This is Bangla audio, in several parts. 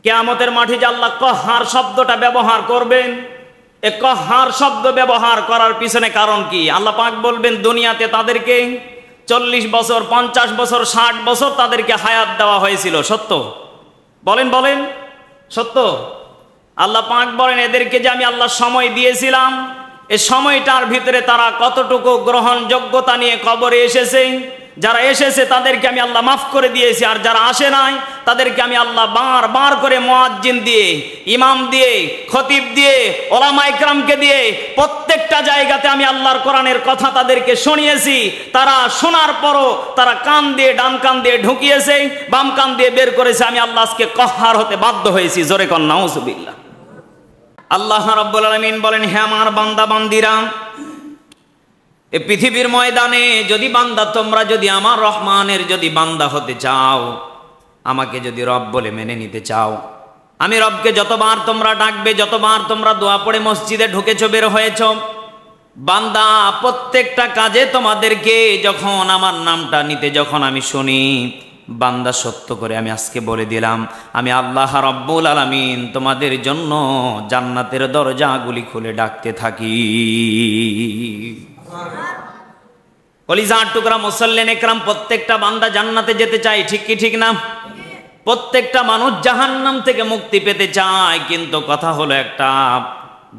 কিয়ামতের মাঠে যে আল্লাহ কহার শব্দটা ব্যবহার করবেন, এ কহার শব্দ ব্যবহার করার পিছনে কারণ কি? আল্লাহ পাক বলবেন দুনিয়াতে তাদেরকে 40 বছর 50 বছর 60 বছর তাদেরকে হায়াত দেওয়া হয়েছিল। সত্য? বলেন বলেন, সত্য? আল্লাহ পাক বলেন এদেরকে যে আমি আল্লাহ সময় দিয়েছিলাম, এই সময়টার ভিতরে তারা কতটুকু গ্রহণযোগ্যতা নিয়ে কবরে এসেছে। যারা এসেছে তাদেরকে আমি আল্লাহ মাফ করে দিয়েছি, আর যারা আসে নাই তাদেরকে আমি আল্লাহ বার করে মুয়াজ্জিন দিয়ে, ইমাম দিয়ে, খতিব দিয়ে, ওলামা ইকরামকে দিয়ে প্রত্যেকটা জায়গাতে আমি আল্লাহর কোরআনের কথা তাদেরকে শুনিয়েছি। তারা শোনার পরও তারা কান দিয়ে, ডান কান দিয়ে ঢুকিয়েছে, বাম কান দিয়ে বের করেছে। আমি আল্লাহ আজকে কহার হতে বাধ্য হয়েছি। জোরে কন নাউজুবিল্লাহ। আল্লাহ রাব্বুল আলামিন বলেন, হে আমার বান্দা বান্দিরা, এই পৃথিবীর ময়দানে যদি বান্দা, তোমরা যদি আমার রহমানের যদি বান্দা হতে চাও, আমাকে যদি রব বলে মেনে নিতে চাও, আমি রবকে যতবার তোমরা ডাকবে, যতবার তোমরা দোয়া পড়ে মসজিদে ঢুকেছো, বের হয়েছ, বান্দা প্রত্যেকটা কাজে তোমাদেরকে যখন আমার নামটা নিতে যখন আমি শুনি, বান্দা সত্য করে আমি আজকে বলে দিলাম, আমি আল্লাহ রাব্বুল আলামিন তোমাদের জন্য জান্নাতের দরজাগুলি খুলে ডাকতে থাকি। কলিজার টুকরা মুসল্লিন একরাম, প্রত্যেকটা বান্দা জান্নাতে যেতে চায়, ঠিক কি ঠিক না? প্রত্যেকটা মানুষ জাহান্নাম থেকে মুক্তি পেতে চায়। কিন্তু কথা হলো একটা,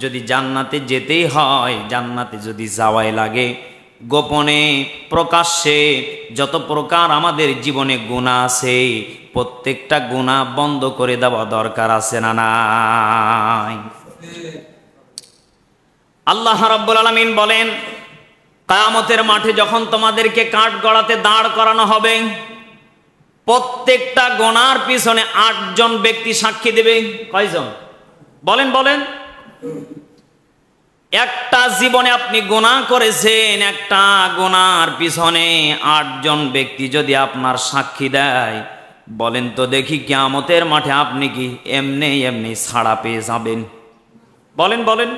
যদি জান্নাতে যেতেই হয়, জান্নাতে যদি যাওয়াই লাগে, গোপনে প্রকাশ্যে যত প্রকার আমাদের জীবনে গুনাহ আছে, প্রত্যেকটা গুনাহ বন্ধ করে দেওয়া দরকার আছে না নাই? আল্লাহ রাব্বুল আলামিন বলেন, কিয়ামতের মাঠে যখন তোমাদেরকে কাঠ গড়াতে দাঁড় করানো হবে, প্রত্যেকটা গুনার পিছনে 8 জন ব্যক্তি সাক্ষী দেবে। কয়জন? বলেন বলেন। একটা জীবনে আপনি গুনাহ করেছেন, একটা গুনার পিছনে 8 জন ব্যক্তি যদি আপনার সাক্ষী দেয়, বলেন তো দেখি কিয়ামতের মাঠে আপনি কি এমনি এমনি ছাড়া পেয়ে যাবেন? বলেন বলেন।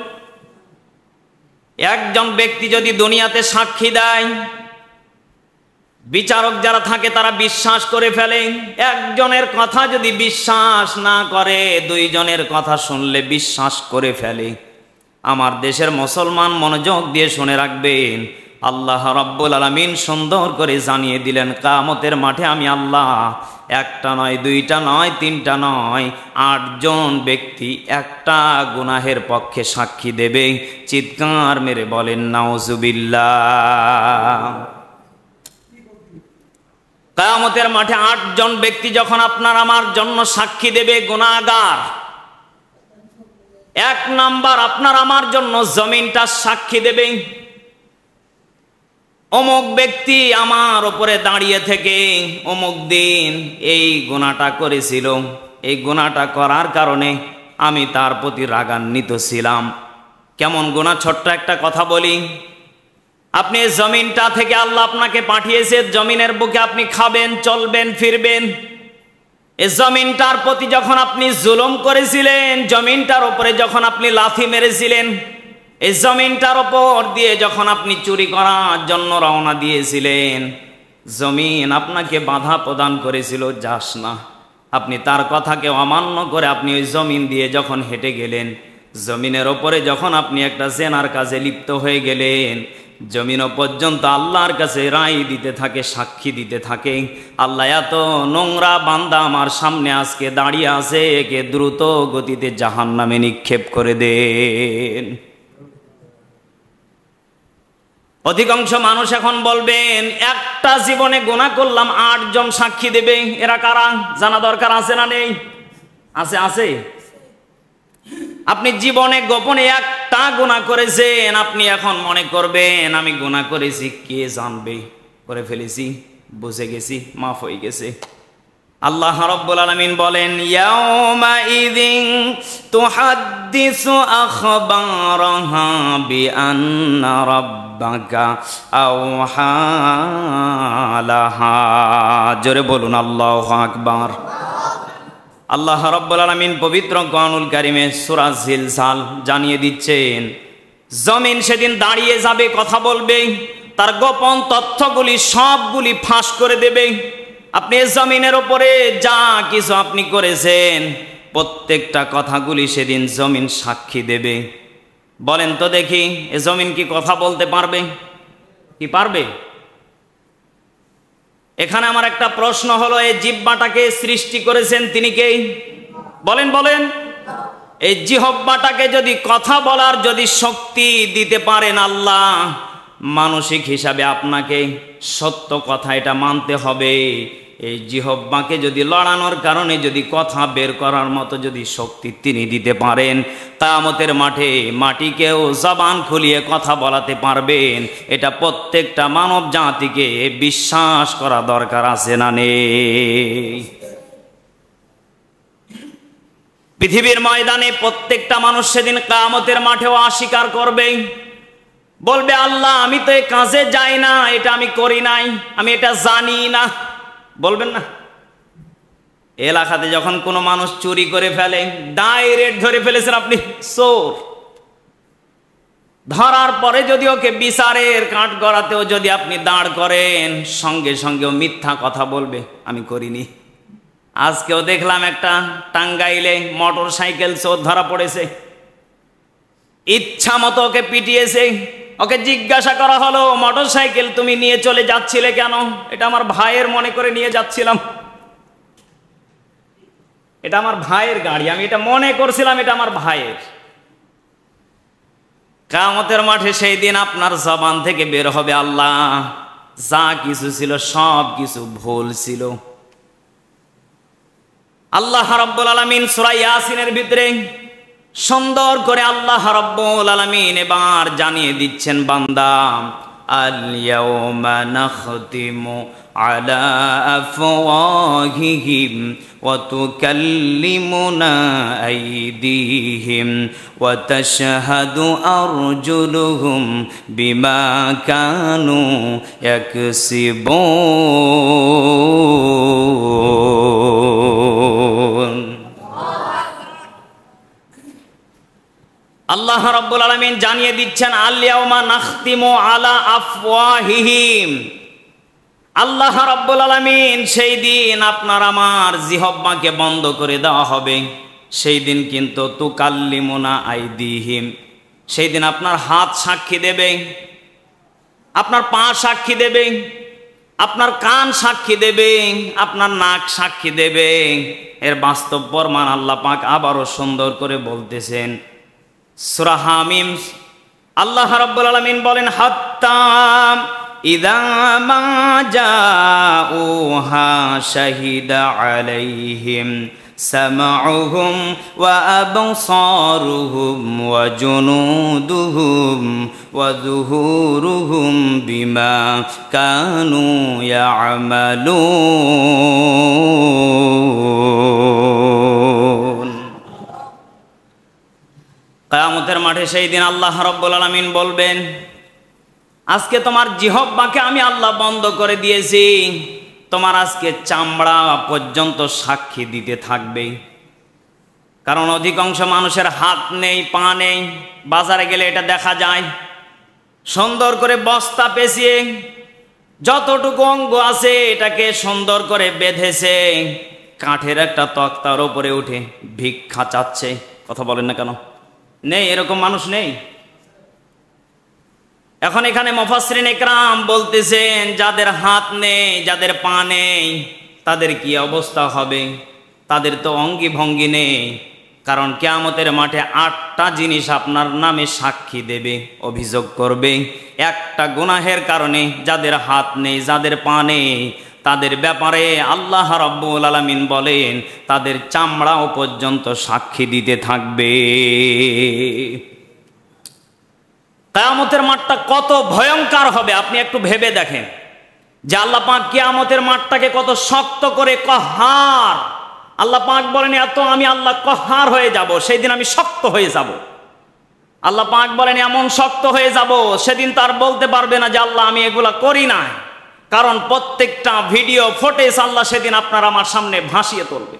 একজন ব্যক্তি যদি দুনিয়াতে সাক্ষী দেয়, বিচারক যারা থাকে তারা বিশ্বাস করে ফেলে। একজনের কথা যদি বিশ্বাস না করে, 2 জনের কথা শুনলে বিশ্বাস করে ফেলে। আমার দেশের মুসলমান মনোযোগ দিয়ে শুনে রাখবেন, আল্লাহ রাব্বুল আলামিন সুন্দর করে জানিয়ে দিলেন, কিয়ামতের মাঠে আমি আল্লাহ একটা নয়, 2টা নয়, 3টা নয়, 8 জন ব্যক্তি একটা গুনাহের পক্ষে সাক্ষী দেবে। চিৎকার মেরে বলেন নাউজুবিল্লাহ। কিয়ামতের মাঠে 8 জন ব্যক্তি যখন আপনার আমার জন্য সাক্ষী দেবে, গুনাহগার। 1 নাম্বার, আপনার আমার জন্য জমিনটা সাক্ষী দেবে। অমুক ব্যক্তি আমার উপরে দাঁড়িয়ে থেকে অমুক দিন এই গুনাহটা করেছিল, এই গুনাহটা করার কারণে আমি তার প্রতি রাগান্বিত ছিলাম। কেমন গুনাহ? ছোট্ট একটা কথা বলি। আপনি জমিনটা থেকে আল্লাহ আপনাকে পাঠিয়েছে, জমিনের বুকে আপনি খাবেন, চলবেন, ফিরবেন। এই জমিনটার প্রতি যখন আপনি জুলুম করেছিলেন, জমিনটার উপরে যখন আপনি লাথি মেরেছিলেন, এই জমিনটার উপর দিয়ে যখন আপনি চুরি করার জন্য রওনা দিয়েছিলেন, জমিন আপনাকে বাধা প্রদান করেছিল, যাস না। আপনি তার কথাকে অমান্য করে আপনি ওই জমিন দিয়ে যখন হেঁটে গেলেন, জমিনের ওপরে যখন আপনি একটা জেনার কাজে লিপ্ত হয়ে গেলেন, জমিনও পর্যন্ত আল্লাহর কাছে রায় দিতে থাকে, সাক্ষী দিতে থাকে, আল্লাহ এত নোংরা বান্দা আমার সামনে আজকে দাঁড়িয়ে আছে, একে দ্রুত গতিতে জাহান্নামে নিক্ষেপ করে দেন। অধিকাংশ মানুষ এখন বলবেন, একটা জীবনে গুনাহ করলাম, 8 জন সাক্ষী দেবে। এরা কারা জানা দরকার আছে না নেই? আছে আছে। আপনি জীবনে গোপনে একটা গুনাহ করেছেন, আপনি এখন মনে করবেন আমি গুনাহ করেছি, কে জানবে, করে ফেলেছি, বুঝে গেছি, মাফ হয়ে গেছে। আল্লাহ রাব্বুল আলামিন বলেন, ইয়াউমা ইযিন তুহাদ্দিসু আখবারাহা বিআন্না রাব্বাকা আওহা লাহা। জোরে বলুন আল্লাহু আকবার। আল্লাহ রাব্বুল আলামিন পবিত্র কোরআনুল কারীমে সূরা জিলজাল জানিয়ে দিচ্ছেন, জমিন সেদিন দাঁড়িয়ে যাবে, কথা বলবে, তার গোপন তথ্যগুলি সবগুলি ফাঁস করে দেবে। আপনি জমিনের উপরে যা কিছু আপনি করেছেন, প্রত্যেকটা কথাগুলি সেদিন জমিন সাক্ষী দেবে। বলেন তো দেখি, এ জমিন কি কথা বলতে পারবে? কি পারবে? এখানে আমার একটা প্রশ্ন হলো, এই জিহ্বাটাকে সৃষ্টি করেছেন তিনি কে? বলেন বলেন। এই জিহ্বাটাকে যদি কথা বলার যদি শক্তি দিতে পারেন আল্লাহ, মানসিক হিসাবে আপনাকে সত্য কথা এটা মানতে হবে। এই জিহ্বাকে যদি লড়ানোর কারণে যদি কথা বের করার মতো যদি শক্তি তিনি দিতে পারেন, কিয়ামতের মাঠে মাটিকেও জবান খুলিয়ে কথা বলাতে পারবেন। এটা প্রত্যেকটা মানব জাতিকে বিশ্বাস করা দরকার আছে না নেই? পৃথিবীর ময়দানে প্রত্যেকটা মানুষ সেদিন কিয়ামতের মাঠেও অস্বীকার করবে, বলবে আল্লাহ আমি তো এই কাজে যাই না, এটা আমি করি নাই, আমি এটা জানি না। বলবেন না? এলাকাতে যখন কোনো মানুষ চুরি করে ফেলে, ডাইরেক্ট ধরে ফেলেছেন আপনি চোর, ধরার পরে যদি ওকে বিচারের কাঠগড়াতেও যদি আপনি দাঁড় করেন, সঙ্গে সঙ্গেও মিথ্যা কথা বলবে আমি করিনি। আজকেও দেখলাম একটা টাঙ্গাইলে মোটর সাইকেল চোর ধরা পড়েছে, ইচ্ছা মতো ওকে পিটিয়েছে। ওকে জিজ্ঞাসা করা হলো, মোটর সাইকেল তুমি নিয়ে চলে যাচ্ছিলে কেন? এটা আমার ভাইয়ের মনে করে নিয়ে যাচ্ছিলাম, এটা আমার ভাইয়ের গাড়ি, আমি এটা মনে করছিলাম এটা আমার ভাইয়ের। কিয়ামতের মাঠে সেই দিন আপনার জবান থেকে বের হবে আল্লাহ যা কিছু ছিল সব কিছু ভুল ছিল। আল্লাহ রাব্বুল আলামিন সূরা ইয়াসিনের ভিতরে সুন্দর করে আল্লাহ রাব্বুল আলামিন এবার জানিয়ে দিচ্ছেন, বান্দা আল ইয়াউমা নাখতিমু আলা আফওয়াহিহিম ওয়া তুকাল্লিমুনা আইদিহিম ওয়া তাশহাদু আরজুলুহুম বিমা কানু ইয়াকসিবুন। আল্লাহ রাব্বুল আলামিন জানিয়ে দিচ্ছেন আল ইয়াউমা নাখতিমু আলা আফওয়াহিহিম। আল্লাহ রাব্বুল আলামিন সেই দিন আপনার আমার জিহ্বাকে বন্ধ করে দেওয়া হবে। সেই দিন কিন্তু তুকাল্লিমুনা আইদিহিম, সেই দিন আপনার হাত সাক্ষী দেবে, আপনার পা সাক্ষী দেবে, আপনার কান সাক্ষী দেবে, আপনার নাক সাক্ষী দেবে। এর বাস্তব প্রমাণ আল্লাহ পাক আবারও সুন্দর করে বলতেছেন সূরা হামিম। আল্লাহ রাব্বুল আলামিন বলেন, হাত্তা ইযা মা জাউহা শাহিদা আলাইহিম সামাউহুম ওয়া আবসারুহুম ওয়া জুনুদুহুম ওয়া যুহুরুহুম বিমা কানু ইয়ামালুন। কিয়ামতের মাঠে সেই দিন আল্লাহ রাব্বুল আলামিন বলবেন, আজকে তোমার জিহ্বাকে আমি আল্লাহ বন্ধ করে দিয়েছি, তোমার আজকে চামড়া পর্যন্ত সাক্ষী দিতে থাকবে। কারণ অধিকাংশ মানুষের হাত নেই, পা নেই। বাজারে গেলে এটা দেখা যায়, সুন্দর করে বস্তা পেঁচিয়ে যতটুকু অঙ্গ আছে এটাকে সুন্দর করে বেঁধেছে, কাঠের একটা তক্তার উপরে উঠে ভিক্ষা চাচ্ছে। কথা বলেন না কেন? নেই, এরকম মানুষ নেই। এখন এখানে মুফাসসিরিন ইকরাম বলতেছেন, যাদের হাত নেই, যাদের পা নেই, তাদের কি অবস্থা হবে? তাদের তো অঙ্গি ভঙ্গি নেই। কারণ কিয়ামতের মাঠে 8টা জিনিস আপনার নামে সাক্ষী দেবে, অভিযোগ করবে। একটা গুনাহের কারণে যাদের হাত নেই, যাদের পা নেই, তাদের ব্যাপারে আল্লাহ রাব্বুল আলামিন বলেন তাদের চামড়াও পর্যন্ত সাক্ষী দিতে থাকবে। কিয়ামতের মাঠটা কত ভয়ঙ্কর হবে আপনি একটু ভেবে দেখেন, যে আল্লাহ পাক কিয়ামতের মাঠটাকে কত শক্ত করে কহার। আল্লাহ পাক বলেন, এত আমি আল্লাহ কহার হয়ে যাব, সেই দিন আমি শক্ত হয়ে যাব। আল্লাহ পাক বলেন এমন শক্ত হয়ে যাব, সেদিন তার বলতে পারবে না যে আল্লাহ আমি এগুলা করি না। কারণ প্রত্যেকটা ভিডিও ফুটেজ আল্লাহ সেদিন আপনার আমার সামনে ভাসিয়ে তুলবে।